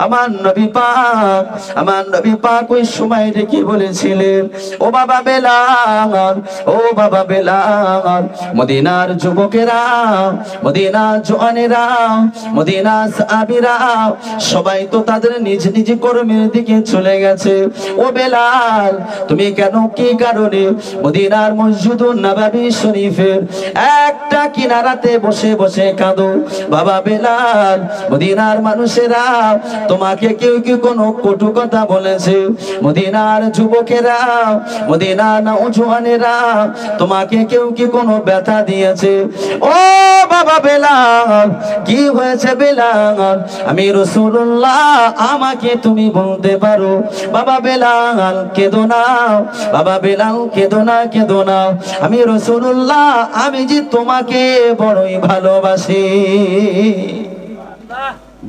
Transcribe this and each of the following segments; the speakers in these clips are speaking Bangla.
আমার নবী পাক ওই সময় ডেকে বলেছিলেন, ও বাবা বেলাল, ও বাবা বেলাল, মদিনার যুবকেরা, মদিনার জওয়ানেরা, মদিনার সাহাবীরা সবাই তো তাদের নিজ নিজ কর্মের দিকে চলে গেছে। ও বেলাল, তুমি কেন, কি কারণে মদিনার মসজিদুন নববী শরীফের একটা কিনারাতে বসে বসে কাঁদো? বাবা বেলাল, মদিনার মানুষেরা তোমাকে কেউ কি কোনো কটু কথা বলেছে? মদিনার যুবকেরা, মদিনার নওজোয়ানেরা তোমাকে কেউ কি কোনো ব্যথা দিয়েছে? ও বাবা বেলাল, কি হয়েছে বেলাল? আমি রাসূলুল্লাহ, আমাকে তুমি বলতে পারো? বাবা বেলাল কেঁদো না, বাবা বেলাল কেঁদো না, কেঁদো না, আমি রাসূলুল্লাহ, আমি যে তোমাকে বড়ই ভালোবাসি।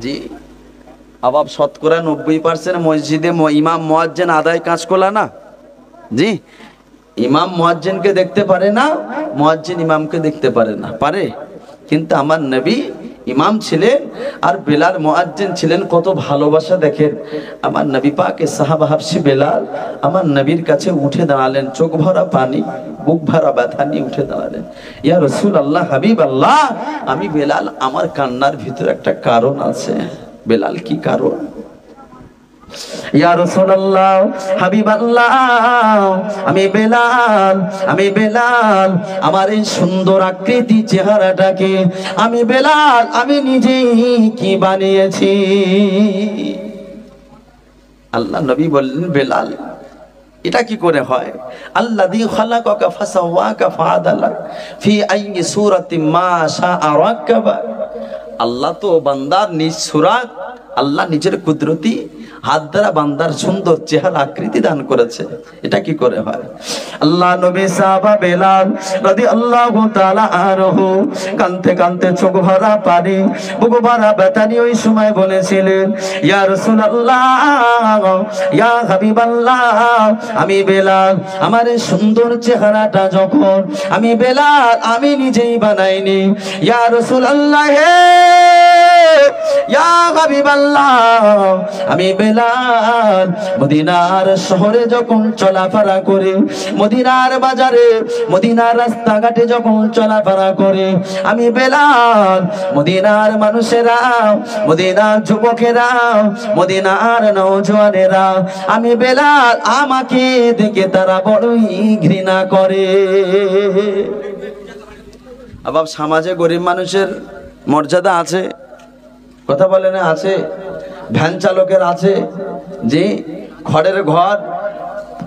জি, আবার শতকরা 90% মসজিদে ইমাম মুয়াজ্জিন আদায় কাজ করলা না। জি, ইমাম মুয়াজ্জিনকে দেখতে পারে না, মুয়াজ্জিন ইমামকে দেখতে পারে না, পারে? কিন্তু আমার নবী ইমাম ছিলেন আর বেলাল মুয়াজ্জিন ছিলেন। কত ভালোবাসা দেখেন। আমার নবী পাকে সাহাবা হাবশি বেলাল আমার নবীর কাছে উঠে দাঁড়ালেন, চোখ ভরা পানি, বুক ভরা ব্যথা নিয়ে উঠে দাঁড়ালেন। ইয়া রাসূলুল্লাহ, হাবিব আল্লাহ, আমি বেলাল, আমার কান্নার ভিতরে একটা কারণ আছে। বেলাল, কি কারণ? ইয়া রাসূলুল্লাহ, হাবিব আল্লাহ, আমি বেলাল, আমি বেলাল, আমার এই সুন্দর আকৃতি চেহারাটাকে আমি বেলাল, আমি নিজেই কি বানিয়েছি? আল্লাহ নবী বললেন, বেলাল, এটা কি করে হয়? আল্লাযী খালাকাকা ফাসাওয়াকা ফাআদালাক ফি আইয়ি সূরাতিন মা শাআ রাক্কাবা। আল্লাহ তো বান্দার নিজ সূরাত, আল্লাহ নিজের কুদরতি হাত দ্বারা বান্দার সুন্দর চেহারা আকৃতি দান করেছে। এটা কি করে হয়? আল্লাহ নবী সাহাবা বেলাল রাদিয়াল্লাহু তাআলা আনহু কাঁদতে কাঁদতে চোখ ভরা পানি, বুক ভরা ব্যথা নিয়ে ওই সময় বলেছিলেন, ইয়া রাসূলুল্লাহ, ইয়া হাবিবাল্লাহ, আমি বেলাল, আমার এই সুন্দর চেহারাটা যখন আমি বেলাল, আমি নিজেই বানাইনি। ইয়া রাসূলুল্লাহ, ইয়া হাবিবাল্লাহ, আমি বেলাল মদিনার শহরে যখন চলাফেরা করে, মদিনার বাজারে, মদিনার রাস্তাঘাটে যখন চলাফেরা করে, আমি বেলাল মদিনার মানুষেরা, মদিনার যুবকেরা, মদিনার নওজোয়ানেরা, আমি বেলাল, আমাকে দেখে তারা বড়ই ঘৃণা করে। আবার সমাজে গরিব মানুষের মর্যাদা আছে, কথা বলে না? আছে। ভ্যান চালকের আছে, যে খড়ের ঘর,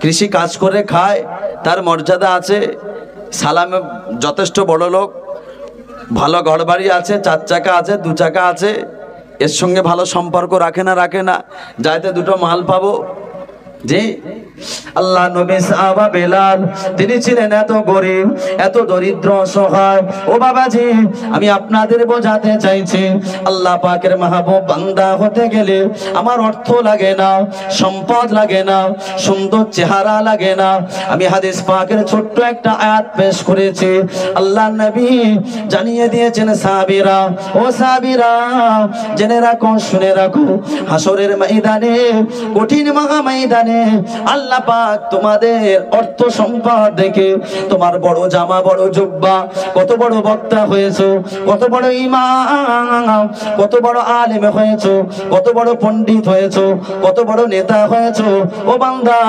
কৃষি কাজ করে খায়, তার মর্যাদা আছে। সালামে যথেষ্ট বড় লোক, ভালো ঘর বাড়ি আছে, 4 চাকা আছে, 2 চাকা আছে, এর সঙ্গে ভালো সম্পর্ক রাখে না, রাখে না, যাইতে দুটো মাল পাবো। যে আল্লাহ নবী সাহাবা বেলাল, তিনি ছিলেন এত গরিব, এত দরিদ্র, অসহায়। ও বাবাজি, আমি আপনাদের বোঝাতে চাইছি, আল্লাহ পাকের মাহবুব বান্দা হতে গেলে আমার অর্থ লাগে না, সম্পদ লাগে না, সুন্দর চেহারা লাগে না। আমি হাদিস পাকের ছোট্ট একটা আয়াত পেশ করেছি। আল্লাহ নবী জানিয়ে দিয়েছেন, সাহাবীরা, ও সাহাবীরা, জেনে রাখো, শুনে রাখো, হাসরের ময়দানে, কঠিন মহা ময়দানে আল্লাহ পাক তোমাদের অর্থ সম্পদ দেখে, তোমার বড় জামা, বড় জুব্বা, কত বড় বক্তা হয়েছো, কত বড় ইমাম, কত বড় আলেম হয়েছো, কত বড় পণ্ডিত হয়েছো, কত বড় নেতা হয়েছো, ও বান্দা,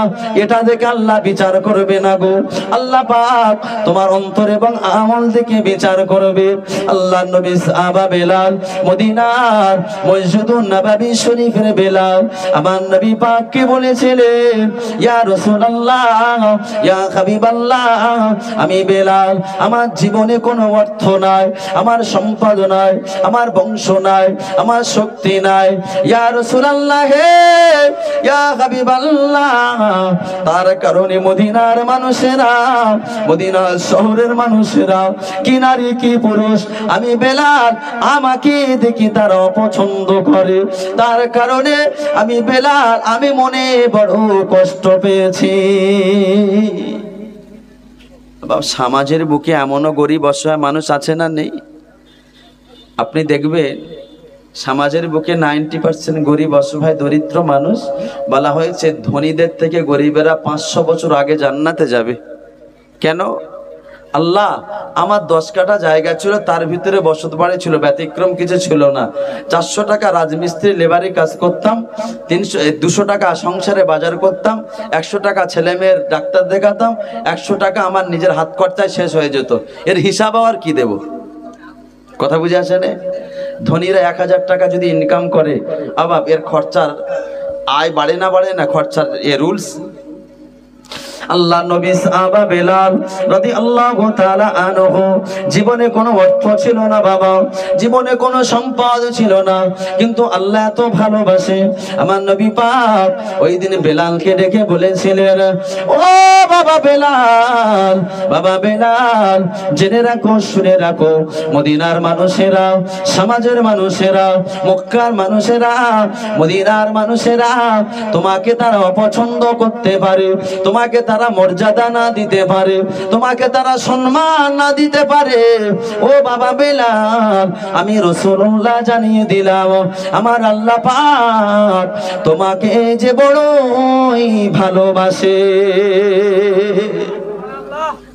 এটা দেখে আল্লাহ বিচার করবে না গো। আল্লাহ পাক তোমার অন্তর এবং আমল দেখে বিচার করবে। আল্লাহ নবী সাহাবা বেলাল, মদিনার মসজিদুন নববী শরীফের বেলাল, আমার নবী পাককে বলেছিলেন, ইয়া রাসূলুল্লাহ, ইয়া হাবিবাল্লাহ, আমি বেলাল, আমার জীবনে কোনো অর্থ নাই, আমার সম্পদ নাই, আমার বংশ নাই, আমার শক্তি নাই, ইয়া রাসূলুল্লাহ, ইয়া হাবিবাল্লাহ, তার কারণে মদিনার মানুষেরা, মদিনার শহরের মানুষেরা, কি নারী কি পুরুষ, আমি বেলাল, আমাকে দেখি তারা অপছন্দ করে। তার কারণে আমি বেলাল, আমি মনে বড় কষ্ট পেয়েছি। সমাজের বুকে এমনও গরিব অসহায় মানুষ আছে না, নেই? আপনি দেখবেন সমাজের বুকে 90% গরিব অসহায় দরিদ্র মানুষ। বলা হয়েছে ধনীদের থেকে গরিবেরা 500 বছর আগে জান্নাতে যাবে। কেন? আল্লাহ আমার 10 কাঠা জায়গা ছিল, তার ভিতরে বসত বাড়ি ছিল, ব্যতিক্রম কিছু ছিল না। 400 টাকা রাজমিস্ত্রি লেবারি কাজ করতাম, 200 টাকা সংসারে বাজার করতাম, 100 টাকা ছেলে মেয়ের ডাক্তার দেখাতাম, 100 টাকা আমার নিজের হাত খরচায় শেষ হয়ে যেত। এর হিসাব আর কি দেব? কথা বুঝে আসে না? ধনীরা 1000 টাকা যদি ইনকাম করে, আবার এর খরচার আয় বাড়ে না বাড়ে না? খরচার এ রুলস। আল্লাহ নবী সাহাবা বেলাল রাদিয়াল্লাহু তাআলা আনহু জীবনে কোনো অর্থ ছিল না বাবা, জীবনে কোনো সম্পদ ছিল না, কিন্তু আল্লাহ এত ভালোবাসে। আমার নবী পাক ওই দিন বেলালকে ডেকে বলেছিলেন, ও বাবা বেলাল, বাবা বেলাল, জেনে রাখো, শুনে রাখো, মদিনার মানুষেরা, সমাজের মানুষেরা, মক্কার মানুষেরা, মদিনার মানুষেরা তোমাকে তারা অপছন্দ করতে পারে, তোমাকে তারা মর্যাদা না দিতে পারে, তোমাকে তারা সম্মান না দিতে পারে। ও বাবা বেলাল, আমি রাসূলুল্লাহ জানিয়ে দিলাম, আমার আল্লাহ পাক তোমাকে যে বড়ই ভালোবাসে।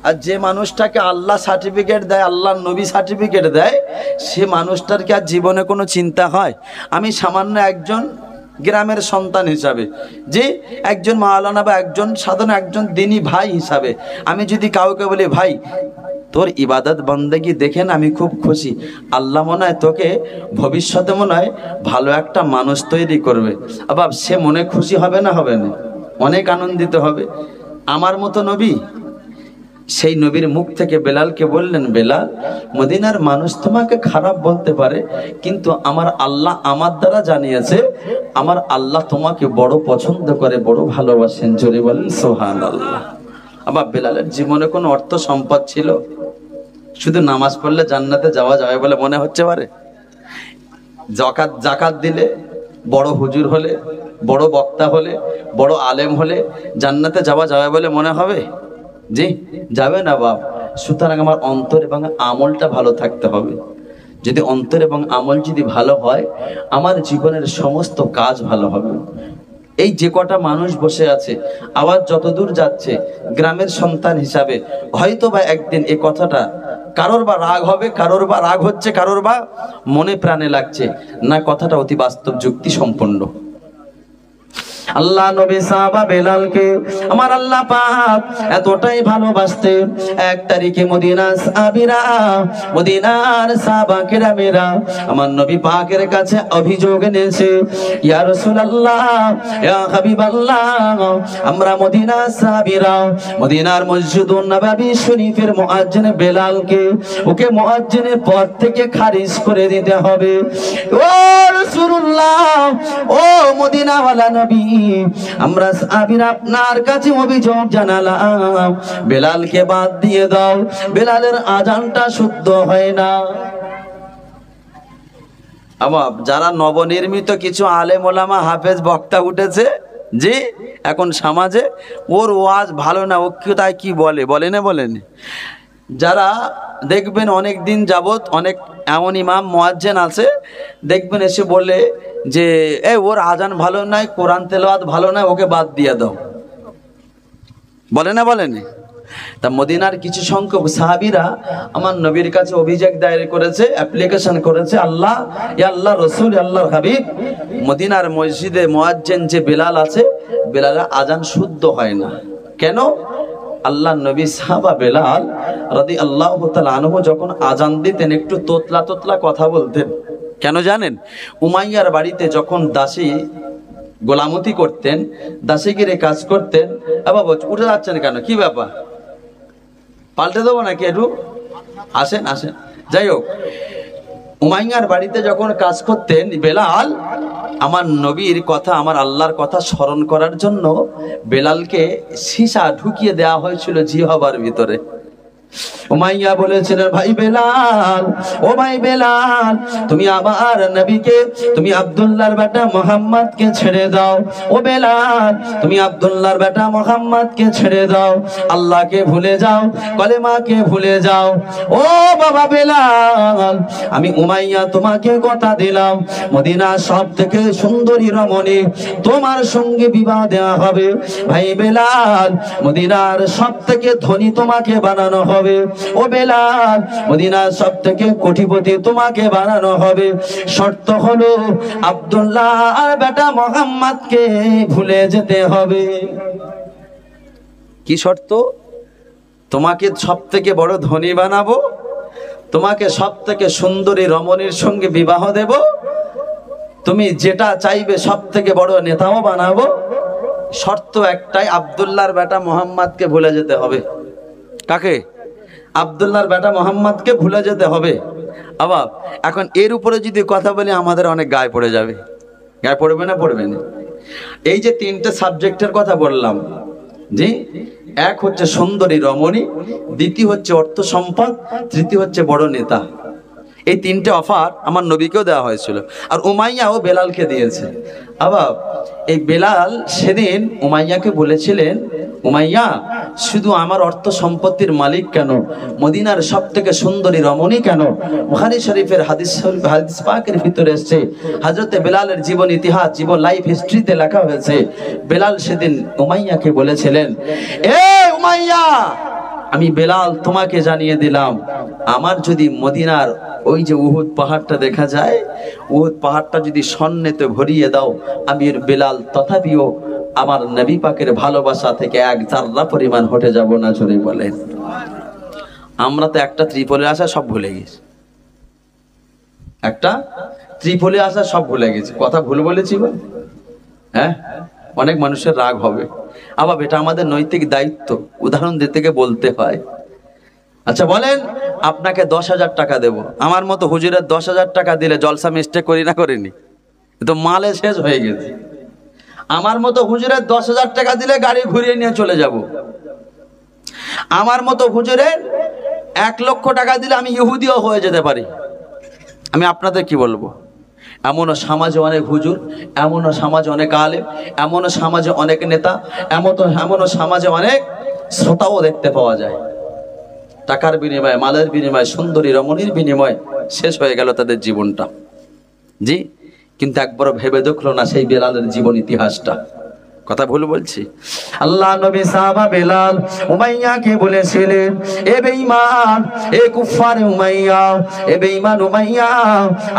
আর যে মানুষটাকে আল্লাহ সার্টিফিকেট দেয়, আল্লাহ নবী সার্টিফিকেট দেয়, সে মানুষটার কি আর জীবনে কোনো চিন্তা হয়? আমি সামান্য একজন গ্রামের সন্তান হিসাবে, যে একজন মাওলানা বা একজন সাধারণ একজন দিনী ভাই হিসাবে, আমি যদি কাউকে বলি, ভাই তোর ইবাদত বন্দেগি দেখেন আমি খুব খুশি, আল্লাহ মনে হয় তোকে ভবিষ্যতে মনে হয় ভালো একটা মানুষ তৈরি করবে, আবার সে মনে খুশি হবে না? হবে না? অনেক আনন্দিত হবে। আমার মতো নবী, সেই নবীর মুখ থেকে বেলালকে বললেন, বেলাল, মদিনার মানুষ তোমাকে খারাপ বলতে পারে, কিন্তু আমার আল্লাহ আমার দ্বারা জানিয়েছে আমার আল্লাহ তোমাকে বড় পছন্দ করে, বড় ভালোবাসেন। জোরে বলেন সুবহানাল্লাহ। আবার বেলালের জীবনে কোনো অর্থ সম্পদ ছিল? শুধু নামাজ পড়লে জান্নাতে যাওয়া যাবে বলে মনে হচ্ছে পারে? জাকাত দিলে, বড় হুজুর হলে, বড় বক্তা হলে, বড় আলেম হলে জান্নাতে যাওয়া যাবে বলে মনে হবে? জি যাবে না বাপ। সুতরাং আমার অন্তর এবং আমলটা ভালো থাকতে হবে। যদি অন্তর এবং আমল যদি ভালো হয়, আমার জীবনের সমস্ত কাজ ভালো হবে। এই যে কটা মানুষ বসে আছে, আওয়াজ যতদূর যাচ্ছে, গ্রামের সন্তান হিসাবে হয়তো বা একদিন এই কথাটা কারোর বা রাগ হবে, কারোর বা রাগ হচ্ছে, কারোর বা মনে প্রাণে লাগছে না, কথাটা অতি বাস্তব যুক্তি সম্পন্ন। আল্লাহ নবী সাহাবা বেলালকে আমার আল্লাহ পাক এতটাই ভালোবাসতেন, 1 তারিখে মদিনার সাহাবীরা, মদিনার সাহাবা কেরামেরা আমার নবী পাকের কাছে অভিযোগ এনেছে, ইয়া রাসূলুল্লাহ, ইয়া হাবিবাল্লাহ, আমরা মদিনার সাহাবীরা মদিনার মসজিদুন নববী শরীফের মুয়াজ্জিন বেলালকে ওকে মুয়াজ্জিনের পদ থেকে খারিজ করে দিতে হবে। ও রাসূলুল্লাহ, ও মদিনাওয়ালা নবী, আমরা সাহাবীরা আপনার কাছে অভিযোগ জানালাম, বেলালকে বাদ দিয়ে দাও, বেলালের আজানটা শুদ্ধ হয় না। আবার যারা নবনির্মিত কিছু আলেম ওলামা হাফেজ বক্তা উঠেছে, জি এখন সমাজে, ওর ওয়াজ ভালো না, ও তাই কি বলে, বলে না বলেন? যারা দেখবেন অনেক দিন যাবত অনেক এমন ইমাম মুয়াজ্জিন আছে, দেখবেন এসে বলে যে ওর আজান ভালো নাই, কোরআন তেলাওয়াত ভালো নাই, ওকে বাদ দিয়ে দাও, বলে না বলেন? তা মদিনার কিছু সংখ্যক সাহাবীরা আমার নবীর কাছে অভিযোগ দায়ের করেছে, অ্যাপ্লিকেশন করেছে, আল্লাহ, ইয়া আল্লাহ রাসূল, আল্লাহর হাবিব, মদিনার মসজিদে মুয়াজ্জিন যে বেলাল আছে, বেলালের আজান শুদ্ধ হয় না। কেন? আল্লাহ নবী সাহাবা বেলাল রাদিয়াল্লাহু তাআলা আনহু যখন আজান দিতেন একটু তোতলা তোতলা কথা বলতেন। কেন জানেন? উমাইয়ার বাড়িতে যখন দাসী গোলামতি করতেন, দাসীগিরে কাজ করতেন, বাবা উঠে যাচ্ছেন কেন, কি ব্যাপার, পাল্টে দেবো নাকি একটু? আসেন আসেন। যাই হোক, উমাইয়ার বাড়িতে যখন কাজ করতেন বেলাল, আমার নবীর কথা, আমার আল্লাহর কথা স্মরণ করার জন্য বেলালকে সীসা ঢুকিয়ে দেওয়া হয়েছিল জিহ্বার ভিতরে। উমাইয়া বলেছিলেন, ভাই বেলাল, ও ভাই বেলাল, তুমি আমার নবীকে, তুমি আব্দুল্লাহর বেটা মুহাম্মদকে ছেড়ে দাও। ও বেলাল, তুমি আব্দুল্লাহর বেটা মুহাম্মদকে ছেড়ে দাও, আল্লাহকে ভুলে যাও, কলেমাকে ভুলে যাও। ও বাবা বেলাল, আমি উমাইয়া তোমাকে কথা দিলাম, মদিনার সব থেকে সুন্দরী রমণী তোমার সঙ্গে বিবাহ দেওয়া হবে। ভাই বেলাল, মদিনার সব থেকে ধনী তোমাকে বানানো হবে। ও বেলাল, মদিনার সব থেকে কোটিপতি তোমাকে বানানো হবে। শর্ত হলো আব্দুল্লাহ আর বেটা মুহাম্মদকে ভুলে যেতে হবে। কি শর্ত? তোমাকে সব থেকে বড় ধনী বানাবো, তোমাকে সব থেকে সুন্দরী রমণীর সঙ্গে বিবাহ দেব, তুমি যেটা চাইবে সব থেকে বড় নেতাও বানাবো। শর্ত একটাই, আব্দুল্লাহর বেটা মুহাম্মদকে ভুলে যেতে হবে। কাকে? আব্দুল্লাহর বেটা মুহাম্মদকে ভুলে যেতে হবে। আবার এখন এর উপরে যদি কথা বলি আমাদের অনেক গায়ে পড়ে যাবে। গায়ে পড়বে না? পড়বে না। এই যে তিনটে সাবজেক্টের কথা বললাম, জি, এক হচ্ছে সুন্দরী রমণী, দ্বিতীয় হচ্ছে অর্থ সম্পদ, তৃতীয় হচ্ছে বড় নেতা। এই তিনটে অফার আমার নবীকেও দেওয়া হয়েছিল, আর উমাইয়া ও বেলালকে দিয়েছে। আবার এই বেলাল সেদিন উমাইয়াকে বলেছিলেন, উমাইয়া, শুধু আমার অর্থ সম্পত্তির মালিক কেন, মদিনার সব থেকে সুন্দরী রমণী কেন? বুখারী শরীফের হাদিস পাকের ভিতরে এসেছে, হযরতে বেলালের জীবন ইতিহাস, জীবন লাইফ হিস্ট্রিতে লেখা হয়েছে। বেলাল সেদিন উমাইয়াকে বলেছিলেন, এ উমাইয়া, আমি বেলাল তোমাকে জানিয়ে দিলাম, আমার যদি মদিনার ওই যে উহুদ পাহাড়টা দেখা যায়, উহুদ পাহাড়টা যদি স্বর্ণেতে ভরিয়ে দাও, আমি বেলাল তথাপিও আমার নবী পাকের ভালোবাসা থেকে এক জাররা পরিমাণ হটে যাব না। জোরে বলেন। আমরা তো একটা ত্রিপলে আসা সব ভুলে গেছি, একটা ত্রিপলে আসা সব ভুলে গেছি। কথা ভুল বলেছি বল? হ্যাঁ, অনেক মানুষের রাগ হবে। আবার এটা আমাদের নৈতিক দায়িত্ব, উদাহরণ দিতে গিয়ে বলতে হয়। আচ্ছা বলেন, আপনাকে 10,000 টাকা দেব, আমার মতো হুজুরের 10,000 টাকা দিলে জলসা মিস্টেক করি না করিনি? তো মালে শেষ হয়ে গেছে। আমার মতো হুজুরের 10,000 টাকা দিলে গাড়ি ঘুরিয়ে নিয়ে চলে যাব। আমার মতো হুজুরের 1 লক্ষ টাকা দিলে আমি ইহুদিও হয়ে যেতে পারি। আমি আপনাদের কি বলবো? এমনও সমাজে অনেক হুজুর, এমনও সমাজে অনেক আলেম, এমনও সমাজে অনেক নেতা, এমনও সমাজে অনেক শ্রোতাও দেখতে পাওয়া যায়। টাকার বিনিময়ে, মালের বিনিময়ে, সুন্দরী রমণীর বিনিময়ে শেষ হয়ে গেল তাদের জীবনটা। জি, কিন্তু একবারও ভেবে দেখলো না সেই বেলালের জীবন ইতিহাসটা। কথা ভুল বলছি? আল্লাহ নবী সাহাবা বেলাল উমাইয়াকে বলেছিলেন, এ বেঈমান, এ কুফার উমাইয়া, এ বেঈমান উমাইয়া,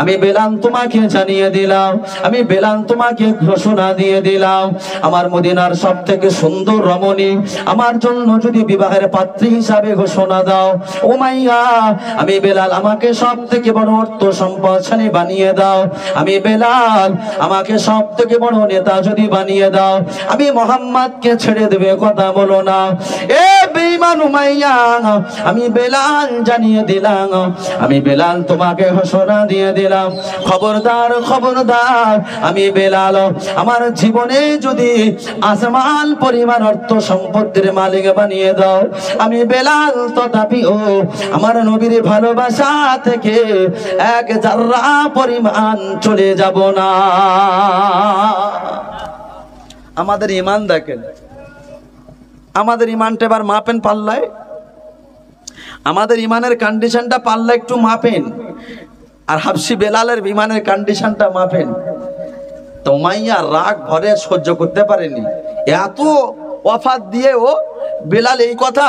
আমি বেলাল তোমাকে জানিয়ে দিলাম, আমি বেলাল তোমাকে ঘোষণা দিয়ে দিলাম, আমার মদিনার সব থেকে সুন্দর রমণী আমার জন্য যদি বিবাহের পাত্রী হিসাবে ঘোষণা দাও, উমাইয়া, আমি বেলাল আমাকে সব থেকে বড় অর্থ সম্পদশালী বানিয়ে দাও, আমি বেলাল আমাকে সব থেকে বড় নেতা যদি বানিয়ে দাও, আমি মুহাম্মদকে ছেড়ে দেবে। কথা বলো না। এ বেঈমান উমাইয়া, আমি বেলাল জানিয়ে দিলাম, আমি বেলাল তোমাকে ঘোষণা দিয়ে দিলাম, খবরদার, খবরদার, আমি বেলাল আমার জীবনে যদি আসমান পরিমাণ অর্থ সম্পত্তির মালিক বানিয়ে দাও, আমি বেলাল তথাপিও আমার নবীর ভালোবাসা থেকে এক জাররা পরিমাণ চলে যাব না। আমাদের ইমান দেখেন, আমাদের ইমানটা এবার মাপেন পাল্লায়, আমাদের ইমানের কন্ডিশনটা পাল্লা একটু মাপেন, আর হাবশি বেলালের ইমানের কন্ডিশনটা মাপেন। তো উমাইয়া রাগ ভরে সহ্য করতে পারেনি, এত ওয়াফাত দিয়ে ও বেলাল এই কথা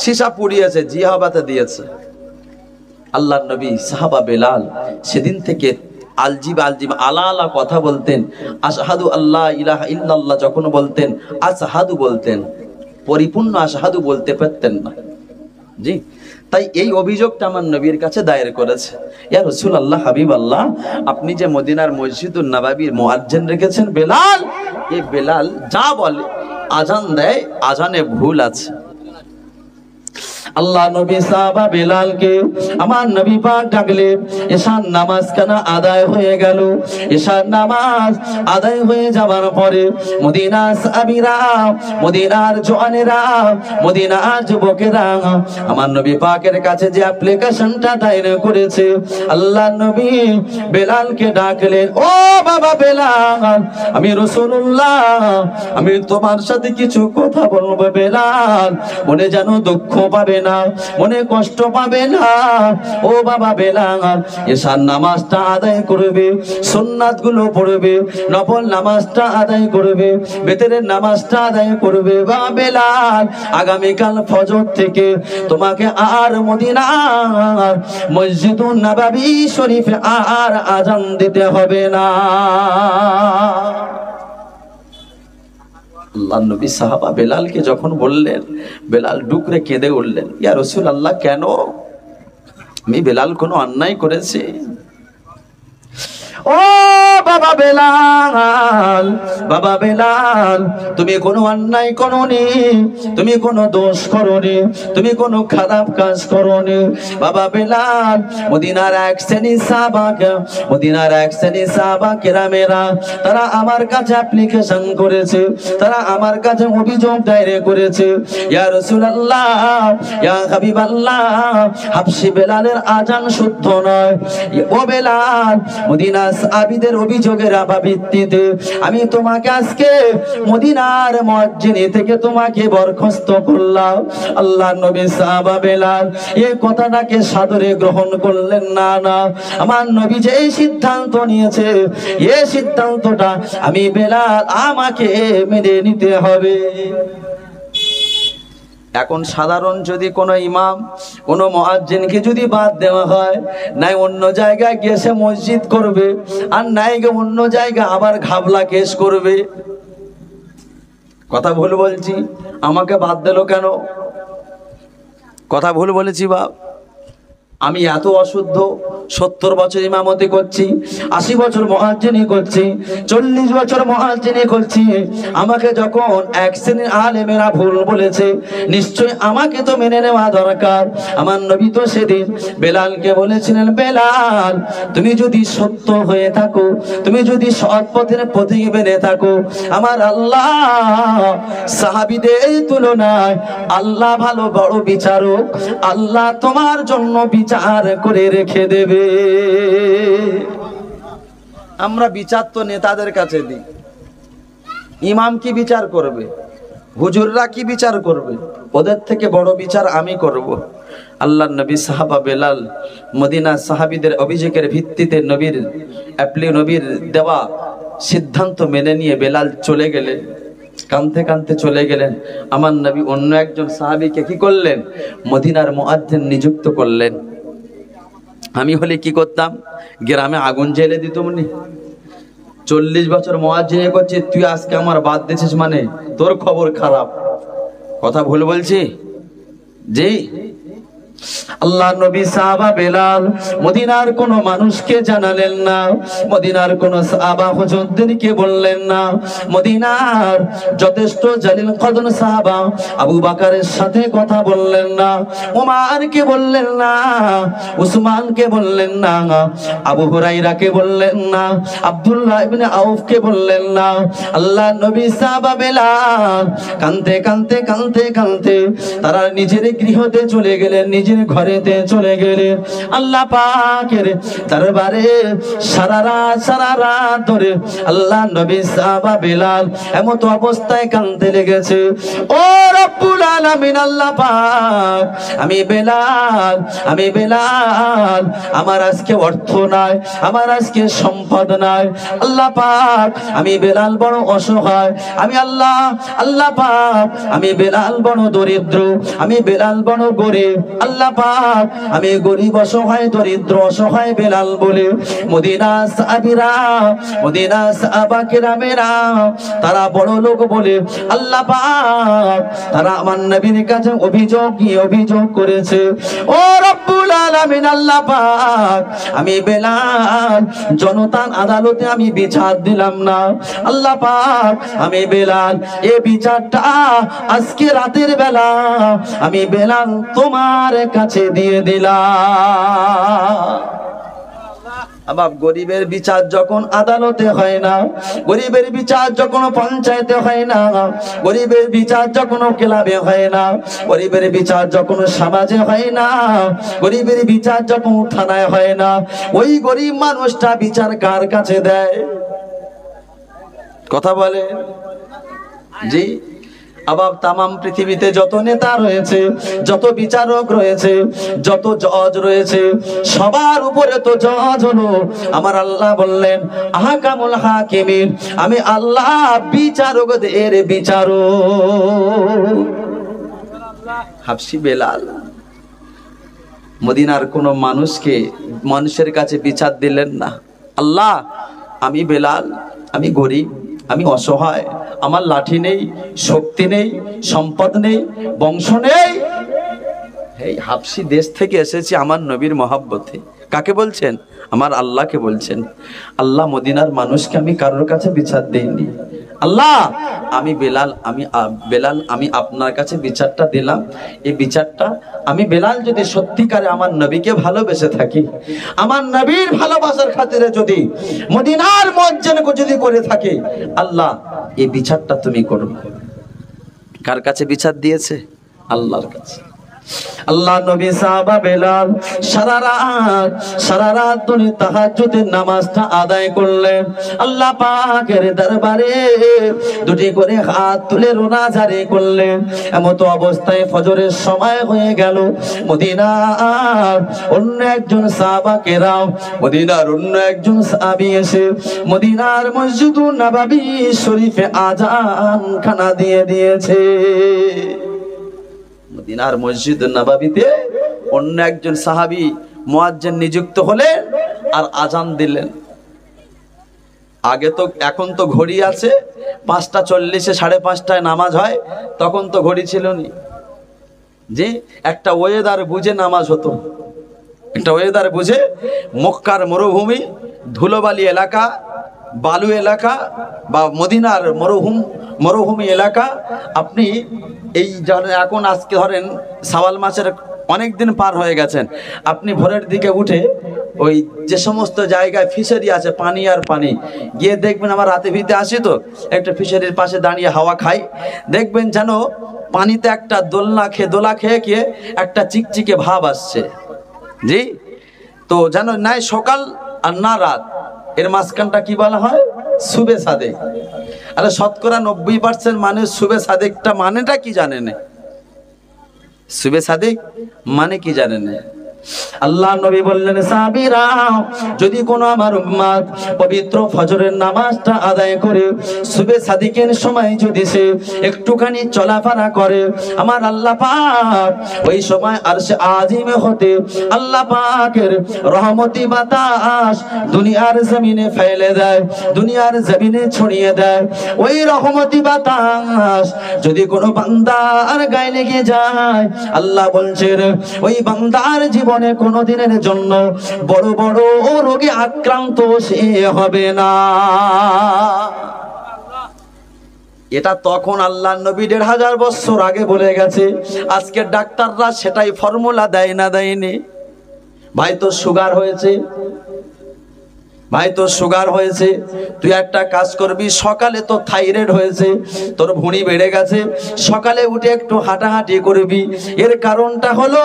সীসা পুড়িয়েছে, জিহাবাতে দিয়েছে। আল্লাহর নবী সাহাবা বেলাল সেদিন থেকে আলজিব আলজিব আলা আলা কথা বলতেন। আশহাদু আল্লাহ ইলাহা ইল্লাল্লাহ যখন বলতেন, আশহাদু বলতেন, পরিপূর্ণ আশহাদু বলতে পারতেন না। জি, তাই এই অভিযোগটা আমার নবীর কাছে দায়ের করেছে, ইয়া রাসূলুল্লাহ, হাবিবাল্লাহ, আপনি যে মদিনার মসজিদুন নববীর মুয়াজ্জিন রেখেছেন বেলাল, এই বেলাল যা বলে আজান দেয়, আজানে ভুল আছে। আল্লাহ নবী সাহাবা বেলালকে আমার নবী পাক ডাকলেন। এশার নামাজ কানা আদায় হয়ে গেল। এশার নামাজ আদায় হয়ে যাওয়ার পরে মদিনার সাহাবীরা, মদিনার জওয়ানেরা, মদিনার যুবকেরা আমার নবী পাকের কাছে যে অ্যাপ্লিকেশনটা দায়ের করেছে, আল্লাহ নবী বেলালকে ডাকলেন, ও বাবা বেলাল, আমি রাসূলুল্লাহ, আমি তোমার সাথে কিছু কথা বলবো বেলাল, মনে যেন দুঃখ পাবে না, মনে কষ্ট পাবে না। ও বাবা বেলাল, এশার নামাজটা আদায় করবে, সুন্নাত গুলো পড়বে, নফল নামাজটা আদায় করবে, বেতেরের নামাজটা আদায় করবে। বাবা বেলাল, আগামীকাল ফজর থেকে তোমাকে আর মদিনার মসজিদুন নববী শরীফে আর আজান দিতে হবে না। আল্লাহ নবী সাহাবা বেলালকে যখন বললেন, বেলাল ডুকরে কেঁদে উঠলেন, ইয়া রাসূলুল্লাহ, কেন? আমি বেলাল কোনো অন্যায় করেছি? ও বাবা বেলাল, বাবা বেলাল, তুমি কোনো অন্যায় করোনি, তুমি কোনো দোষ করোনি, তুমি কোনো খারাপ কাজ করোনি। বাবা বেলাল, মদিনার এক শ্রেণী সাহাবা, মদিনার এক শ্রেণী সাহাবা কেরামেরা তারা আমার কাছে অ্যাপ্লিকেশন করেছে, তারা আমার কাছে অভিযোগ দায়ের করেছে, ইয়া রাসূলুল্লাহ, ইয়া হাবিবাল্লাহ, হাবশী বেলালের আজান শুদ্ধ নয়। ও বেলাল, মদিনা সাহাবীদের অভিযোগের ভিত্তিতে আমি তোমাকে আজকে মদিনার মসজিদ থেকে তোমাকে বরখাস্ত করলাম। আল্লাহর নবী সাহাবা বেলাল এই কথাটাকে সাদরে গ্রহণ করলেন না। না, আমার নবী যে সিদ্ধান্ত নিয়েছে, এই সিদ্ধান্তটা আমি বেলাল আমাকে মেনে নিতে হবে। এখন সাধারণ যদি কোনো ইমাম, কোনো মুয়াজ্জিনকে যদি বাদ দেওয়া হয়, নাই অন্য জায়গায় গিয়ে সে মসজিদ করবে, আর নাই গিয়ে অন্য জায়গায় আবার ঘাবলা কেস করবে। কথা ভুল বলছি? আমাকে বাদ দিল কেন? কথা ভুল বলেছি বাপ? আমি এত অশুদ্ধ, 70 বছর ইমামতি করছি, 80 বছর মুয়াজ্জিনি করছি, 40 বছর মুয়াজ্জিনি করছি, আমাকে যখন এক শ্রেণীর আলেমেরা ভুল বলেছে, নিশ্চয় আমাকে তো মেনে নেওয়া দরকার। আমার নবী তো সেদিন বেলালকে বলেছিলেন, বেলাল, তুমি যদি সত্য হয়ে থাকো, তুমি যদি সৎ পথের পথিক বেনে থাকো, আমার আল্লাহ সাহাবীদের তুলনায় আল্লাহ ভালো বড় বিচারক, আল্লাহ তোমার জন্য বিচার করে রেখে দেবে। আমরা বিচার তো নেতাদের কাছে দিই, ইমাম কি বিচার করবে, হুজুররা কি বিচার করবে, ওদের থেকে বড় বিচার আমি করব। আল্লাহর নবী সাহাবা বেলাল মদিনা সাহাবীদের অভিযোগের ভিত্তিতে নবীর দেওয়া সিদ্ধান্ত মেনে নিয়ে বেলাল চলে গেলেন, কাঁদতে কাঁদতে চলে গেলেন। আমার নবী অন্য একজন সাহাবীকে কি করলেন, মদিনার মুয়াজ্জিন নিযুক্ত করলেন। আমি হলে কি করতাম, গ্রামে আগুন জ্বেলে দিতাম। 40 বছর মুয়াজ্জিনি করছি, তুই আজকে আমার বাদ দিছিস মানে তোর খবর খারাপ। কথা ভুল বলছি? জি। আল্লাহ নবী সাহাবা বেলাল মদিনার কোন মানুষকে জানালেন না, মদিনার কোন সাহাবা হুজুরদেরকে বললেন না, মদিনার যথেষ্ট জালিল কদর সাহাবা আবু বকরের সাথে কথা বললেন না, ওমরকে বললেন না, উসমানকে বললেন না, আবু হুরায়রাকে বললেন না, আব্দুল্লাহ ইবনে আউফকে বললেন না। আল্লাহ নবী সাহাবা বেলাল কাঁদতে কাঁদতে কাঁদতে কাঁদতে তারা নিজের গৃহতে চলে গেলেন, নিজের ঘরেতে চলে গেলেন। আল্লাহ পাকের দরবারে সারা রাত ধরে আল্লাহ নবী সাহাবা বেলাল এমত অবস্থায় কাঁদতে লেগেছে। ও রব্বুল আলামিন, আল্লাহ পাক, আমি বেলাল, আমার আজকে অর্থ নাই, আমার আজকে সম্পদ নাই, আল্লাহ পাক, আমি বেলাল বড় অসহায়, আমি আল্লাহ পাক, আমি বেলাল বড় দরিদ্র, আমি বেলাল বড় গরিব। আল্লাহ আল্লাহ পাক আমি গরিব অসহায় দরিদ্র অসহায় বেলাল বলে মদিনা সাহাবীরা মদিনা সাহাবা কেরামেরা তারা বড় লোক বলে আল্লাহ পাক তারা আমার নবীর কাছে অভিযোগ করেছে, ও রব্বুল আলামিন আল্লাহ পাক আমি বেলাল জনতার আদালতে আমি বিচার দিলাম না, আল্লাহ পাক আমি বেলাল এই বিচারটা আজকে রাতের বেলা আমি বেলাল তোমার কাছে দিয়ে দিলাম। আবার গরিবের বিচার যখন আদালতে হয় না, গরিবের বিচার যখন পঞ্চায়েতে হয় না, গরিবের বিচার যখন ক্লাবে হয় না, গরিবের বিচার যখন সমাজে হয় না, গরিবের বিচার যখন থানায় হয় না, ওই গরিব মানুষটা বিচার কার কাছে দেয়? কথা বলে জি। আবার তামাম পৃথিবীতে যত নেতা রয়েছে, যত বিচারক রয়েছে, যত জজ রয়েছে, সবার উপরে তো জজ হলো আমার আল্লাহ। বললেন আহকামুল হাকিমিন, আমি আল্লাহ বিচারকদের বিচারক। হাবশি বেলাল মদিনার কোন মানুষের কাছে বিচার দিলেন না। আল্লাহ আমি বেলাল, আমি গরিব, আমি অসহায়, আমার লাঠি নেই, শক্তি নেই, সম্পদ নেই, বংশ নেই, এই হাবশি দেশ থেকে এসেছি আমার নবীর মহব্বতে। কাকে বলছেন? আমার আল্লাহকে বলছেন। আল্লাহ মদিনার মানুষকে আমি কারোর কাছে বিচার দেইনি। আল্লাহ আমি বেলাল, আমি আপনার কাছে বিচারটা দিলাম। এই বিচারটা আমি বেলাল যদি সত্যিকারে আমার নবীকে ভালোবেসে থাকি, আমার নবীর ভালোবাসার খাতিরে যদি মদিনার মসজিদকে যদি করে থাকি, আল্লাহ এই বিচারটা তুমি করো। কার কাছে বিচার দিয়েছে? আল্লাহর কাছে। আল্লাহ নবী সাহাবা বেলাল সারা রাত ধরে তাহাজ্জুদের নামাজটা আদায় করলেন। আল্লাহ পাকের দরবারে দুটি করে হাত তুলে রোনা জারি করলেন। এমতো অবস্থায় ফজরের সময় হয়ে গেল। মদিনার অন্য একজন সাহাবা কেরাম, মদিনার অন্য একজন সাহাবী এসে মদিনার মসজিদুন নববী শরীফে আজান খানা দিয়ে দিয়েছে। মদিনার মসজিদ নববীতে অন্য একজন সাহাবী মুয়াজ্জিন নিযুক্ত হলেন আর আজান দিলেন। আগে তো, এখন তো ঘড়ি আছে, 5:40 5:30 নামাজ হয়, তখন তো ঘড়ি ছিল না। যে একটা ওয়েদার বুঝে নামাজ হতো, একটা ওয়েদার বুঝে। মক্কার মরুভূমি, ধুলোবালি এলাকা, বালু এলাকা বা মদিনার মরুভূমি এলাকা। আপনি এই এখন আজকে ধরেন শাওয়াল মাসের অনেক দিন পার হয়ে গেছেন, আপনি ভোরের দিকে উঠে ওই যে সমস্ত জায়গায় ফিশারি আছে, পানি আর পানি, গিয়ে দেখবেন, আমার রাতে ভিতে আসি তো, একটা ফিশারির পাশে দাঁড়িয়ে হাওয়া খাই, দেখবেন যেন পানিতে একটা দোলা খেয়ে একটা চিকচিকে ভাব আসছে। জি, তো যেন নাই সকাল আর না রাত, এর মাঝখানটা কি বলা হয়? সুবে সাদেক। আরে শতকরা 90% মানুষ সুবে সাদেকটা মানেটা কি জানে না। সুবে সাদেক মানে কি জানে না। আল্লাহ নবী বললেন, সাহাবীরা যদি কোনো আমার উম্মত পবিত্র ফজরের নামাজটা আদায় করে সুবে সাদিকের সময় যদি সে একটুখানি চলাফেরা করে, আমার আল্লাহ পাক ওই সময় আরশে আজিমে হতে আল্লাহ পাকের রহমতি বাতাস দুনিয়ার জমিনে ফেলে দেয়, দুনিয়ার জমিনে ছড়িয়ে দেয়। ওই রহমতি বাতাস যদি কোনো বান্দার গায়ে লেগে যায়, আল্লাহ বলছেন ওই বান্দার জীবনে কোনদিনের জন্য বড় বড় রোগে আক্রান্ত সে হবে না। এটা তখন আল্লাহ নবী 1500 বছর আগে বলে গেছে। আজকের ডাক্তাররা সেটাই ফর্মুলা দেয় না দেয়নি। ভাই তো সুগার হয়েছে, ভাই তো সুগার হয়েছে, তুই একটা কাজ করবি, সকালে তো থাইরয়েড হয়েছে, তোর ভুঁড়ি বেড়ে গেছে, সকালে উঠে একটু হাঁটাহাঁটি করবি। এর কারণটা হলো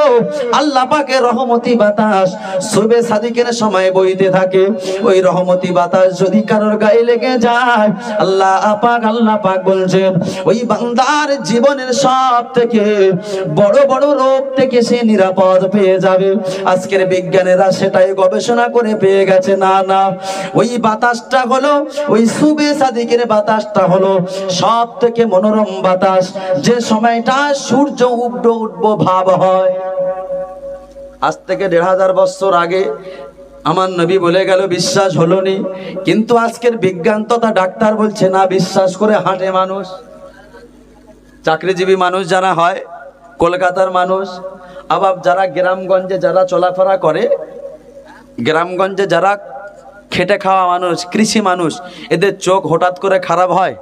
আল্লাহ পাকের রহমতি বাতাস সুবে সাদিকের সময় বইতে থাকে। ওই রহমতি বাতাস যদি কারোর গায়ে লেগে যায়, আল্লাহ পাক বলছেন ওই বান্দার জীবনের সব থেকে বড় বড় রোগ থেকে সে নিরাপদ পেয়ে যাবে। আজকের বিজ্ঞানীরা সেটাই গবেষণা করে পেয়ে গেছে। না, ওই বাতাসটা হলো, ওই সুবে সাদিকের বাতাসটা হলো সব থেকে মনোরম বাতাস। যে সময়টা সূর্য উঠবো ভাব হয়, আজ থেকে 1500 বছর আগে আমার নবী বলে গেল, বিশ্বাস হলো নি। কিন্তু আজকের বিজ্ঞান তথা ডাক্তার বলছে না, বিশ্বাস করে হাঁটে মানুষ। চাকরিজীবী মানুষ যারা হয়, কলকাতার মানুষ, আবার যারা গ্রামগঞ্জে যারা চলাফেরা করে, গ্রামগঞ্জে যারা খেটে খাওয়া মানুষ, কৃষি মানুষ, এদের চোখ হঠাৎ করে খারাপ হয়?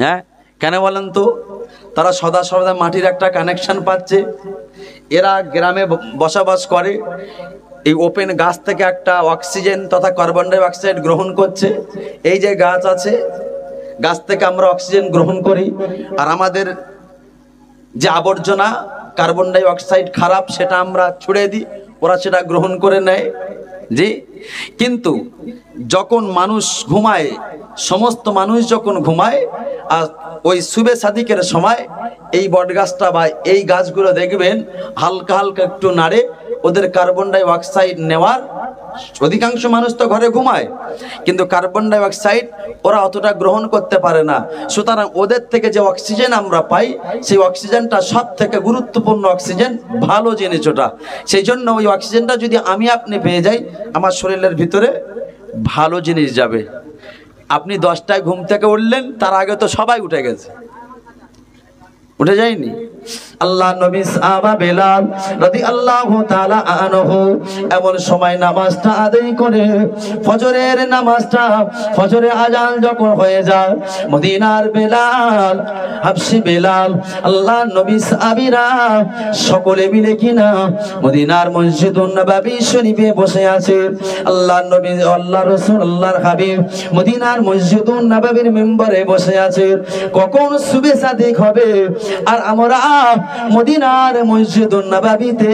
হ্যাঁ, কেন বলেন তো? তারা সদা সদা মাটির একটা কানেকশন পাচ্ছে। এরা গ্রামে বসবাস করে, এই ওপেন গাছ থেকে একটা অক্সিজেন তথা কার্বন ডাই অক্সাইড গ্রহণ করছে। এই যে গাছ আছে, গাছ থেকে আমরা অক্সিজেন গ্রহণ করি, আর আমাদের যে আবর্জনা কার্বন ডাই অক্সাইড খারাপ সেটা আমরা ছুড়ে দিই, ওরা সেটা গ্রহণ করে নেয়। জি, কিন্তু যখন মানুষ ঘুমায়, সমস্ত মানুষ যখন ঘুমায়, আর ওই শুবে সাদিকের সময় এই বট গাছটা বা এই গাছগুলো দেখবেন হালকা হালকা একটু নাড়ে, ওদের কার্বন ডাই অক্সাইড নেওয়ার, অধিকাংশ মানুষ তো ঘরে ঘুমায়, কিন্তু কার্বন ডাই অক্সাইড ওরা অতটা গ্রহণ করতে পারে না। সুতরাং ওদের থেকে যে অক্সিজেন আমরা পাই, সেই অক্সিজেনটা সব থেকে গুরুত্বপূর্ণ অক্সিজেন, ভালো জিনিস ওটা। সেই জন্য ওই অক্সিজেনটা যদি আমি আপনি পেয়ে যাই, আমার শরীরের ভিতরে ভালো জিনিস যাবে। আপনি 10টায় ঘুম থেকে উঠলেন, তার আগে তো সবাই উঠে গেছে, উঠে যায়নি? আল্লাহ নবী সাহাবা বেলাল রাদিয়াল্লাহু তাআলা আনহু এমন সময় নামাজটা আদায় করে, ফজরের নামাজটা, ফজরে আজান যখন হয়ে যায়, মদিনার বেলাল, হাবশি বেলাল, আল্লাহ নবী সাহাবীরা সকলে মিলে কিনা মদিনার মসজিদুন নববী শরীফে বসে আছে। আল্লাহ নবী, আল্লাহ রাসূল, আল্লাহর হাবিব মদিনার মসজিদুন নববীর মিম্বরে বসে আছে। কখন সুবে সাদিক হবে আর আমরা মদিনার মসজিদুন নববীতে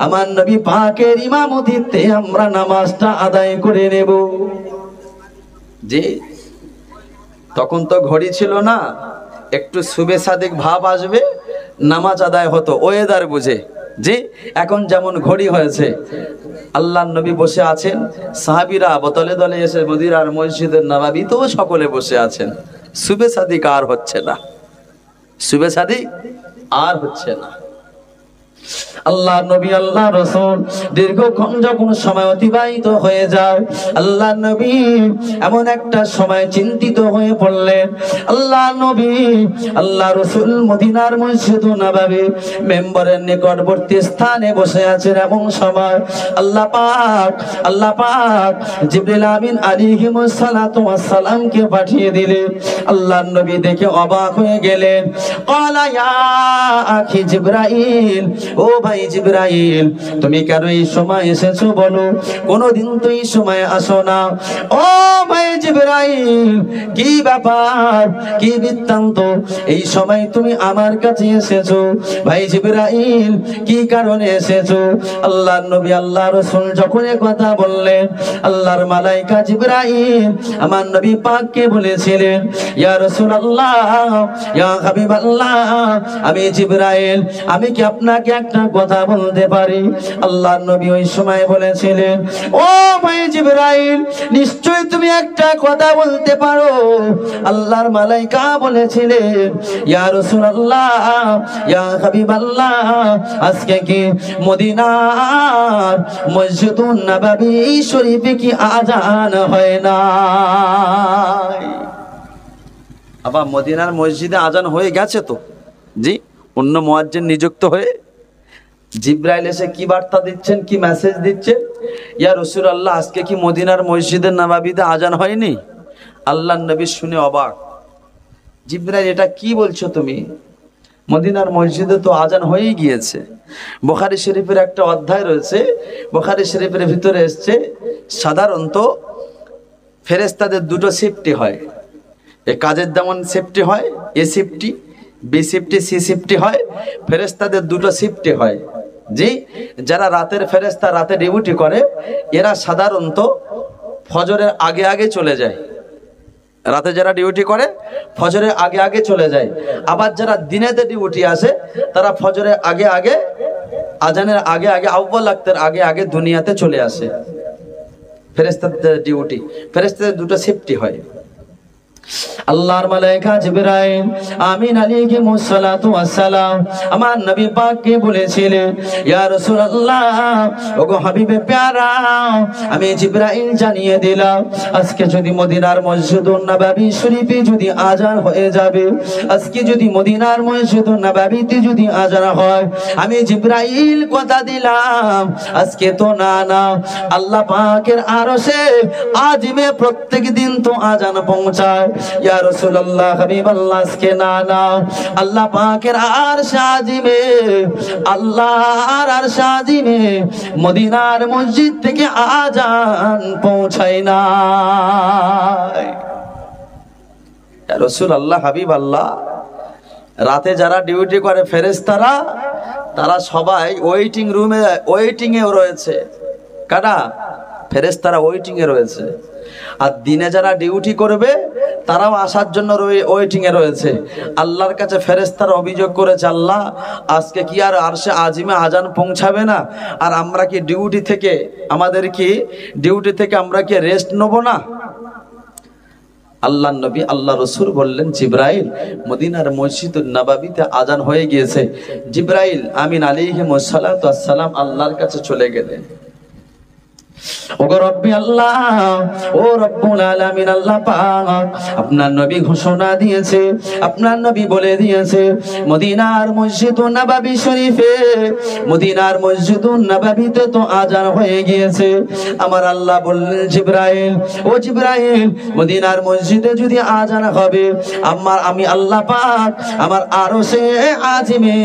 আমার নবী পাকের ইমামতিতে আমরা নামাজটা আদায় করে নেব। জি, তখন তো ঘড়ি ছিল না, একটু সুবে সাদিক ভাব আসবে, নামাজ আদায় হতো ওয়েদার বুঝে। জি, এখন যেমন ঘড়ি হয়েছে, আল্লাহর নবী বসে আছেন, সাহাবীরা দলে দলে এসে মদিনার মসজিদের নববীতেও সকলে বসে আছেন। সুবে সাদিক আর হচ্ছে না, সুবে সাদিক আর হচ্ছে না। আল্লাহ নবী, আল্লাহ রাসূল দীর্ঘক্ষণ যখন সময় অতিবাহিত হয়ে যায়, আল্লাহ নবী এমন একটা সময় চিন্তিত হয়ে পড়লেন। আল্লাহ নবী, আল্লাহ রাসূল মদিনার মসজিদুন নববী মেম্বরের নিকটবর্তী স্থানে বসে আছেন। এমন সময় আল্লাহ পাক জিবরিল আমিন আলাইহিস সালাতু ওয়াস সালামকে পাঠিয়ে দিলেন। আল্লাহ নবী দেখে অবাক হয়ে গেলেন। ক্বালা ইয়া আখি জিবরাইল, ও ভাই জিবরাইল, তুমি কেন এই সময় এসেছো বলো? কোনদিন তো এই সময় আসো না। ও ভাই জিবরাইল, কি ব্যাপার, কি বৃত্তান্ত, এই সময় তুমি আমার কাছে এসেছো? ভাই জিবরাইল, কি কারণে এসেছো? আল্লাহ নবী, আল্লাহ রাসূল যখন এই কথা বললেন, আল্লাহর মালাইকা জিবরাইল আমার নবী পাককে বলেছিলেন, ইয়া রাসূলুল্লাহ, ইয়া হাবিবাল্লাহ, আমি জিবরাইল, আমি কি আপনাকে একটা কথা বলতে পারি? আল্লাহর নবী ওই সময় বলেছিলেন, ও ভাই জিবরাইল, নিশ্চয় তুমি একটা কথা বলতে পারো। আল্লাহর মালাইকা বলেছিলেন, ইয়া রাসূলুল্লাহ, ইয়া হাবিবাল্লাহ, আজকে কি মদিনার মসজিদুন নববী শরীফে কি আজান হয় না? আবার মদিনার মসজিদে আজান হয়ে গেছে তো। জি, অন্য মুয়াজ্জিন নিযুক্ত হয়ে জিবরাইল এসে কি বার্তা দিচ্ছেন, কি মেসেজ দিচ্ছেন? ইয়া রাসূলুল্লাহ, আজকে কি মদিনার মসজিদে নববীতে আজান হয়নি? আল্লাহর নবী শুনে অবাক। জিবরাইল, এটা কি বলছো তুমি? মদিনার মসজিদে তো আজান হয়েই গিয়েছে। বুখারী শরীফের একটা অধ্যায় রয়েছে, বুখারী শরীফের ভিতরে এসছে, সাধারণত ফেরেশতাদের দুটো শিফটি হয়। এই কাজের যেমন শিফটি হয়, এ শিফটি, বি শিফটি, সি শিফটি হয়, ফেরেশতাদের দুটো শিফটি হয়। জি, যারা রাতের ফেরেশতা, রাতে ডিউটি করে, এরা সাধারণত ফজরের আগে আগে চলে যায়। রাতে যারা ডিউটি করে ফজরের আগে আগে চলে যায়। আবার যারা দিনেতে ডিউটি আসে, তারা ফজরের আগে আগে, আজানের আগে আগে, আউয়াল ওয়াক্তের আগে আগে দুনিয়াতে চলে আসে। ফেরেশতাদের ডিউটি, ফেরেশতাদের দুটো শিফটি হয়। আল্লাহর মালায়েকা জিবরাইল আমিন আলাইহিস সালাতু ওয়াস সালাম আমার নবী পাককে বলেছিলেন, ইয়া রাসূলুল্লাহ, ওগো হাবিবে প্যারা, আমি জিবরাইল জানিয়ে দিলাম আজকে যদি মদিনার মসজিদুন নববী শরীফে যদি আযান হয়ে যাবে, আজকে যদি মদিনার মসজিদুন নববীতে যদি আযান হয়, আমি জিবরাইল কথা দিলাম আজকে তো না আল্লাহ পাকের আরশে আজিমে প্রত্যেক দিন তো আযান পৌঁছায়। ইয়া রাসূলুল্লাহ, হাবিবাল্লাহ, আজকে না আল্লাহ পাকের আরশে আজিমে, আল্লাহর আরশে আজিমে মদিনার মসজিদ থেকে আযান পৌঁছায় না। ইয়া রাসূলুল্লাহ, হাবিবাল্লাহ, রাতে যারা ডিউটি করে ফেরেশতারা, তারা সবাই ওয়েটিং রুমে ওয়েটিং এ রয়েছে। কারা? ফেরেশতারা ওয়েটিং এ রয়েছে। আর দিনে যারা ডিউটি করবে তারাও আসার জন্য ওয়েটিং এ রয়েছে। আল্লাহর কাছে ফেরেশতারা অভিযোগ করেছে, আল্লাহ, আজকে কি আর আরশে আজিমে আজান পৌঁছাবে না? আর আমরা কি ডিউটি থেকে আমরা কি রেস্ট নেব না? আল্লাহর নবী আল্লাহ রাসূল বললেন, জিবরাইল, মদিনার মসজিদুন নববীতে আজান হয়ে গিয়েছে। জিবরাইল আমিন আলাইহিস সালাতু ওয়াস সালাম আল্লাহর কাছে চলে গেলেন। ওগো রব্বি আল্লাহ, ও রব্বুল আলামিন, আল্লাহ পাক আপনার নবী ঘোষণা দিয়েছে, আপনার নবী বলে দিয়েছে, মদিনার মসজিদুন নববী শরীফে, মদিনার মসজিদুন নববীতে তো আযান হয়ে গিয়েছে। আমার আল্লাহ বললেন, জিবরাইল, ও জিবরাইল, মদিনার মসজিদে যদি আযান হবে, আমি আল্লাহ পাক আমার আরশে আজিমে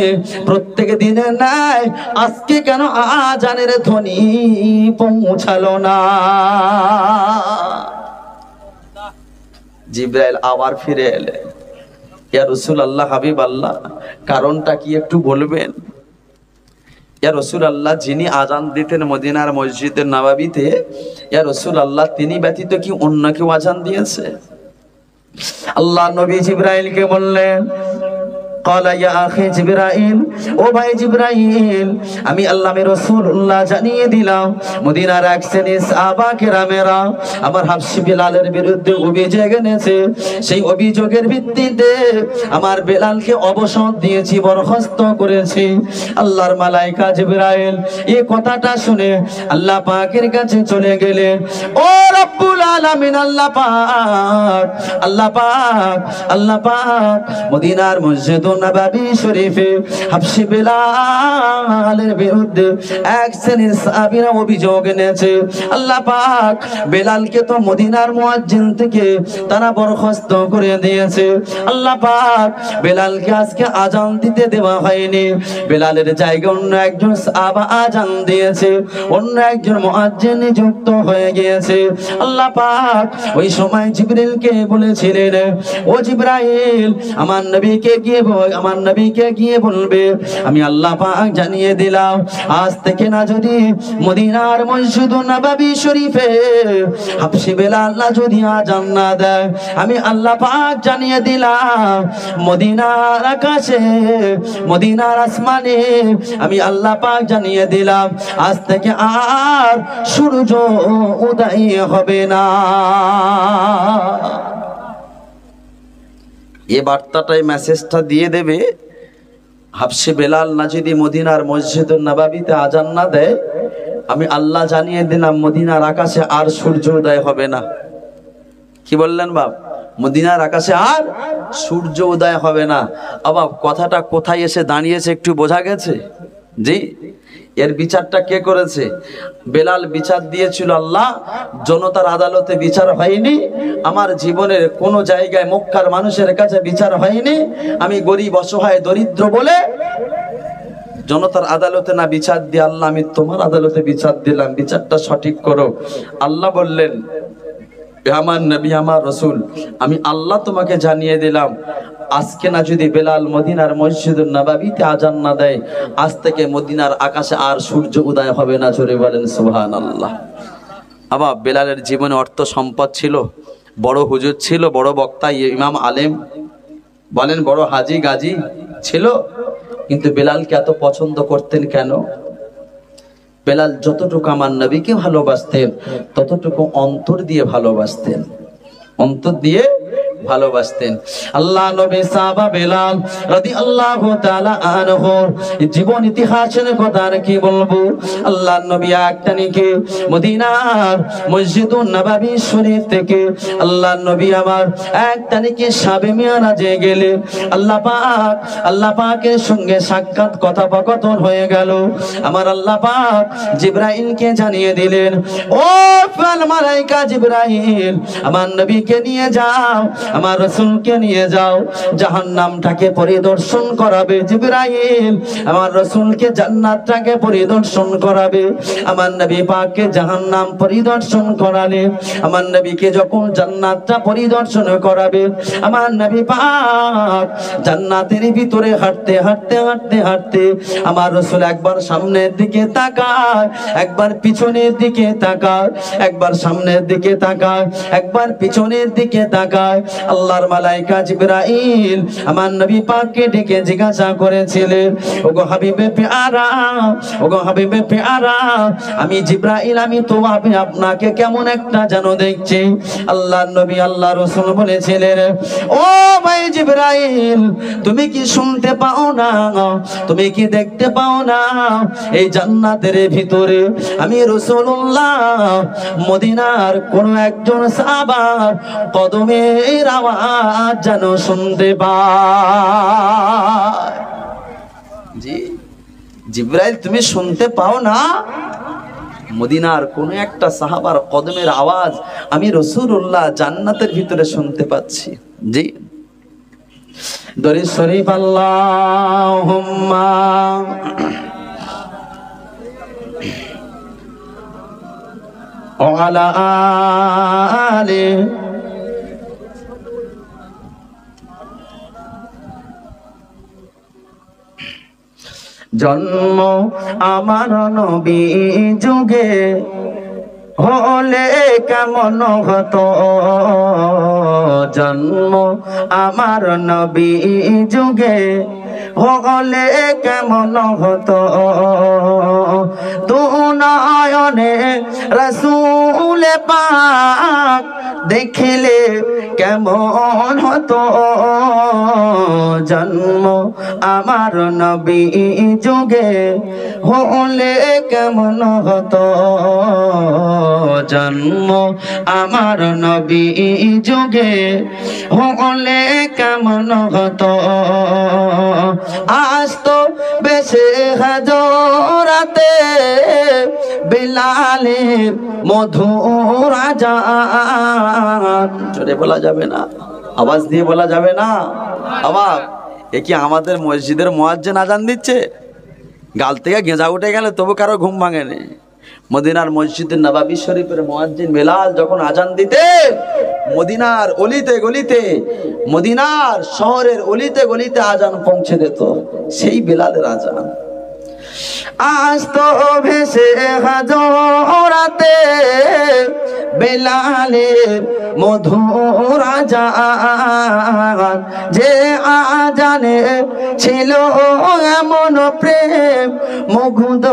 প্রত্যেক দিনের ন্যায় আজকে কেন আযানের ধ্বনি পৌঁছালো না? জিবরাইল আবার ফিরে এলেন, ইয়া রাসূলুল্লাহ, হাবিবাল্লাহ, কারণটা কি একটু বলবেন? ইয়া রাসূলুল্লাহ, যিনি আযান দিতেন মদিনার মসজিদের নববীতে, ইয়া রাসূলুল্লাহ, তিনি ব্যতীত কি অন্য কেউ আযান দিয়েছে? আল্লাহ নবী জিবরাইলকে বললেন, ক্বালা ইয়া আখি জিবরাইল, ও ভাই জিবরাইল, আমি আল্লাহর রাসূলুল্লাহ জানিয়ে দিলাম মদিনার এক শ্রেণীর সাহাবা কেরামেরা আমার হাবশী বিলালের বিরুদ্ধে অভিযোগ এনেছে। সেই অভিযোগের ভিত্তিতে আমার বেলালকে অবসর দিয়েছি, বরখাস্ত করেছি। আল্লাহর মালায়েকা জিবরাইল এই কথাটা শুনে আল্লাহ পাকের কাছে চলে গেলেন। ও রব্বুল আলামিন, আল্লাহ পাক মদিনার মসজিদ নববী শরীফে হাবশী বেলালের বিরুদ্ধে এক শ্রেণীর সাহাবীরা অভিযোগ এনেছে। আল্লাহ পাক বেলালকে তো মদিনার মুয়াজ্জিন থেকে তারা বরখাস্ত করে দিয়েছে। আল্লাহ পাক বেলালকে আজকে আযান দিতে দেওয়া হয়নি। বেলালের জায়গায় অন্য একজন সাহাবা আযান দিয়েছে, অন্য একজন মুয়াজ্জিন নিযুক্ত হয়ে গিয়েছে। আল্লাহ পাক ওই সময় জিবরিলকে বলেছিলেন, ও জিবরাইল, আমার নবীকে গিয়ে বলবে আমি আল্লাহ পাক জানিয়ে দিলাম আজ থেকে না যদি মদিনার মসজিদুন নববী শরীফে হাবশী বেলাল যদি আযান না দেয়, আমি আল্লাহ পাক জানিয়ে দিলাম মদিনার আকাশে, মদিনার আসমানে আমি আল্লাহ পাক জানিয়ে দিলাম আজ থেকে আর সূর্য উদয় হবে না। এই বার্তাটাই মেসেজটা দিয়ে দেবে, হাবশী বেলাল না যদি মদিনার মসজিদুন নববীতে আযান না দেয়, আমি আল্লাহ জানিয়ে দিলাম মদিনার আকাশে আর সূর্য উদয় হবে না। কি বললেন বাপ? মদিনার আকাশে আর সূর্য উদয় হবে না। বাপ, কথাটা কোথায় এসে দাঁড়িয়েছে একটু বোঝা গেছে? জি, এর বিচারটা কে করেছে? বেলাল বিচার দিয়েছিল আল্লাহ, জনতার আদালতে বিচার হয়নি, আমার জীবনের কোন জায়গায় মক্কার মানুষের কাছে বিচার হয়নি, আমি গরিব অসহায় দরিদ্র বলে জনতার আদালতে না বিচার দিয়ে আল্লাহ আমি তোমার আদালতে বিচার দিলাম, বিচারটা সঠিক করো। আল্লাহ বললেন, আমার নবী, আমার রাসূল, আমি আল্লাহ তোমাকে জানিয়ে দিলাম আজকে না যদি বেলাল মদিনার মসজিদুন নববীতে আযান না দেয়, আজ থেকে মদিনার আকাশে আর সূর্য উদয় হবে না। জোরে বলেন সুবহানাল্লাহ। আবার বেলালের জীবনে অর্থ সম্পদ ছিল, বড় হুজুর ছিল, বড় বক্তা, ইমাম আলেম বলেন, বড় হাজি গাজী ছিল, কিন্তু বেলালকে এত পছন্দ করতেন কেন? বেলাল যতটুকু আমার নবীকে ভালোবাসতেন ততটুকু অন্তর দিয়ে ভালোবাসতেন, অন্তর দিয়ে ভালোবাসতেন। আল্লাহ নবী সাহাবা বেলাল রাদিয়াল্লাহু তাআলা আনহু জীবন ইতিহাসের কথা আর কি বলবো। আল্লাহ নবী একটানিকে মদিনার মসজিদুন নববী শরীফ থেকে আল্লাহ নবী আমার একটানিকে শাবে মিরাজে গেলেন। আল্লাহ পাকের সঙ্গে সাক্ষাৎ কথোপকথন হয়ে গেল। আমার আল্লাহ পাক জিবরাইলকে জানিয়ে দিলেন, ও মালাইকা জিবরাইল, আমার নবীকে নিয়ে যাও, আমার রাসূলকে নিয়ে যাও, জাহান্নামটাকে পরিদর্শন করাবে। জিবরাইল আমার রাসূলকে জান্নাতটাকে পরিদর্শন করাবে। আমার নবী পাককে জাহান্নাম পরিদর্শন করালে, আমার নবীকে যখন জান্নাতটা পরিদর্শন করাবে, আমার নবী পাক জান্নাতের ভিতরে হাঁটতে হাঁটতে হাঁটতে হাঁটতে আমার রাসূল একবার সামনের দিকে তাকায়, একবার পিছনের দিকে তাকায়, একবার সামনের দিকে তাকায়, একবার পিছনের দিকে তাকায়। আল্লাহর মালাইকা জিবরাইল আমার নবী পাককে ডেকে জিজ্ঞাসা করেছিলেন, ওগো হাবিবে পেয়ারা, ওগো হাবিবে পেয়ারা, আমি জিবরাইল, আমি তো আপনাকে কেমন একটা যেন দেখছি। আল্লাহর নবী আল্লাহ রাসূল বলেছিলেন, ও ভাই জিবরাইল, তুমি কি শুনতে পাও না, তুমি কি দেখতে পাও না, এই জান্নাতের ভিতরে আমি রাসূলুল্লাহ মদিনার কোন একজন সাহাবার কদমের আওয়াজ যেন শুনতে পায়। জি জিবরাইল, তুমি শুনতে পাও না, মদিনার কোন একটা সাহাবার কদমের আওয়াজ আমি রাসূলুল্লাহ জান্নাতের ভিতরে শুনতে পাচ্ছি। জি দরুদ শরীফ আল্লাহুম্মা ওয়ালা আলি জন্ম আমার নবী যুগে হলে কেমন হতো, জন্ম আমার নবী যুগে হলে কেমন হতো, দুনয়নে রাসূল পাক দেখিলে কেমন হতো, জন্ম আমার নবী যুগে হলে কেমন হতো, জন্ম আমার নবী যুগে হলে কেমন হতো। আজ তো বেশে হাজরাতে বেলালের মধুর আজান, জোরে বলা যাবে না, আওয়াজ দিয়ে বলা যাবে না। অবাক, এ কি আমাদের মসজিদের মুয়াজ্জিন আজান দিচ্ছে? গাল থেকে গেঁজা উঠে গেলে তবু কারো ঘুম ভাঙেনি। মদিনার মসজিদের নববী শরীফের মুয়াজ্জিন বেলাল যখন আজান দিতে, মদিনার অলিতে গলিতে, মদিনার শহরের অলিতে গলিতে আজান পৌঁছে দিত, সেই বেলালের আজান। আজ তো ভেসে হাজরাতে বেলালের মধুর আজান, যে আজানে ছিল এমন প্রেম মুগ্ধ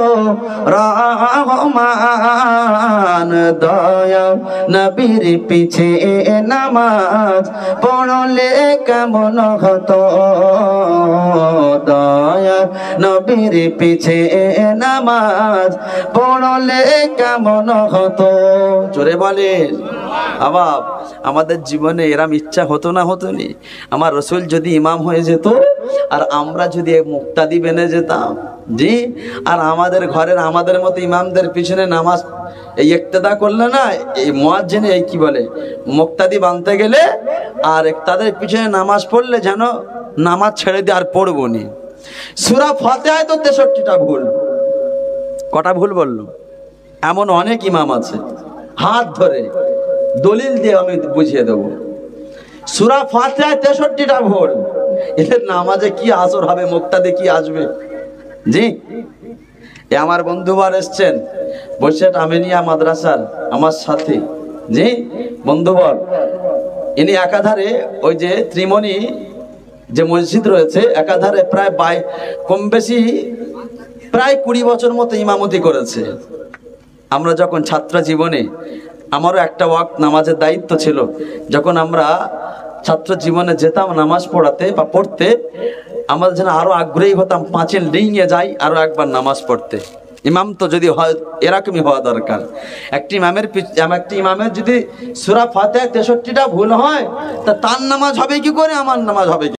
রহমান, দয়া নবীর পিছে নামাজ পড়লে কেমন হতো, দয়া নবীর পিছে নামাজ পড়লে কেমন হতো। জোরে বলেন। আবার আমাদের জীবনে এরম ইচ্ছা হতো না, হতো নি? আমার রাসূল যদি ইমাম হয়ে যেত আর আমরা যদি মুক্তাদি বেনে যেতাম, জি, আর আমাদের ঘরের আমাদের মতো ইমামদের পিছনে নামাজ এই ইক্তেদা করলে না, এই মুয়াজ্জিনে এই কি বলে মুক্তাদি বানতে গেলে আর তাদের পিছনে নামাজ পড়লে যেন নামাজ ছেড়ে দিয়ে আর পড়বো নি। সূরা ফাতিহায় তো 63টা ভুল। কটা ভুল বললো? এমন অনেক ইমাম আছে, হাত ধরে দলিল দিয়ে আমি বুঝিয়ে দেবো। সূরা ফাতিহায় 63টা ভুল। এদের নামাজে কি আসর হবে, মুক্তাদি কি আসবে? জি, আমার বন্ধুবার এসছেন বসে আমিনিয়া মাদ্রাসার আমার সাথে, জি বন্ধুবর, ইনি একাধারে ওই যে ত্রিমণি যে মসজিদ রয়েছে একাধারে প্রায় কম বেশি প্রায় 20 বছর মতো ইমামতি করেছে। আমরা যখন ছাত্র জীবনে আমারও একটা ওয়াক্ত নামাজের দায়িত্ব ছিল। যখন আমরা ছাত্র জীবনে যেতাম নামাজ পড়াতে বা পড়তে, আমাদের যেন আরো আগ্রহী হতাম, পাঁচিল ডিঙিয়ে যাই আরো একবার নামাজ পড়তে। ইমাম তো যদি হয় এরকমই হওয়া দরকার। একটি ইমামের যদি সূরা ফাতিহা 63টা ভুল হয় তা তার নামাজ হবে কি করে, আমার নামাজ হবে কি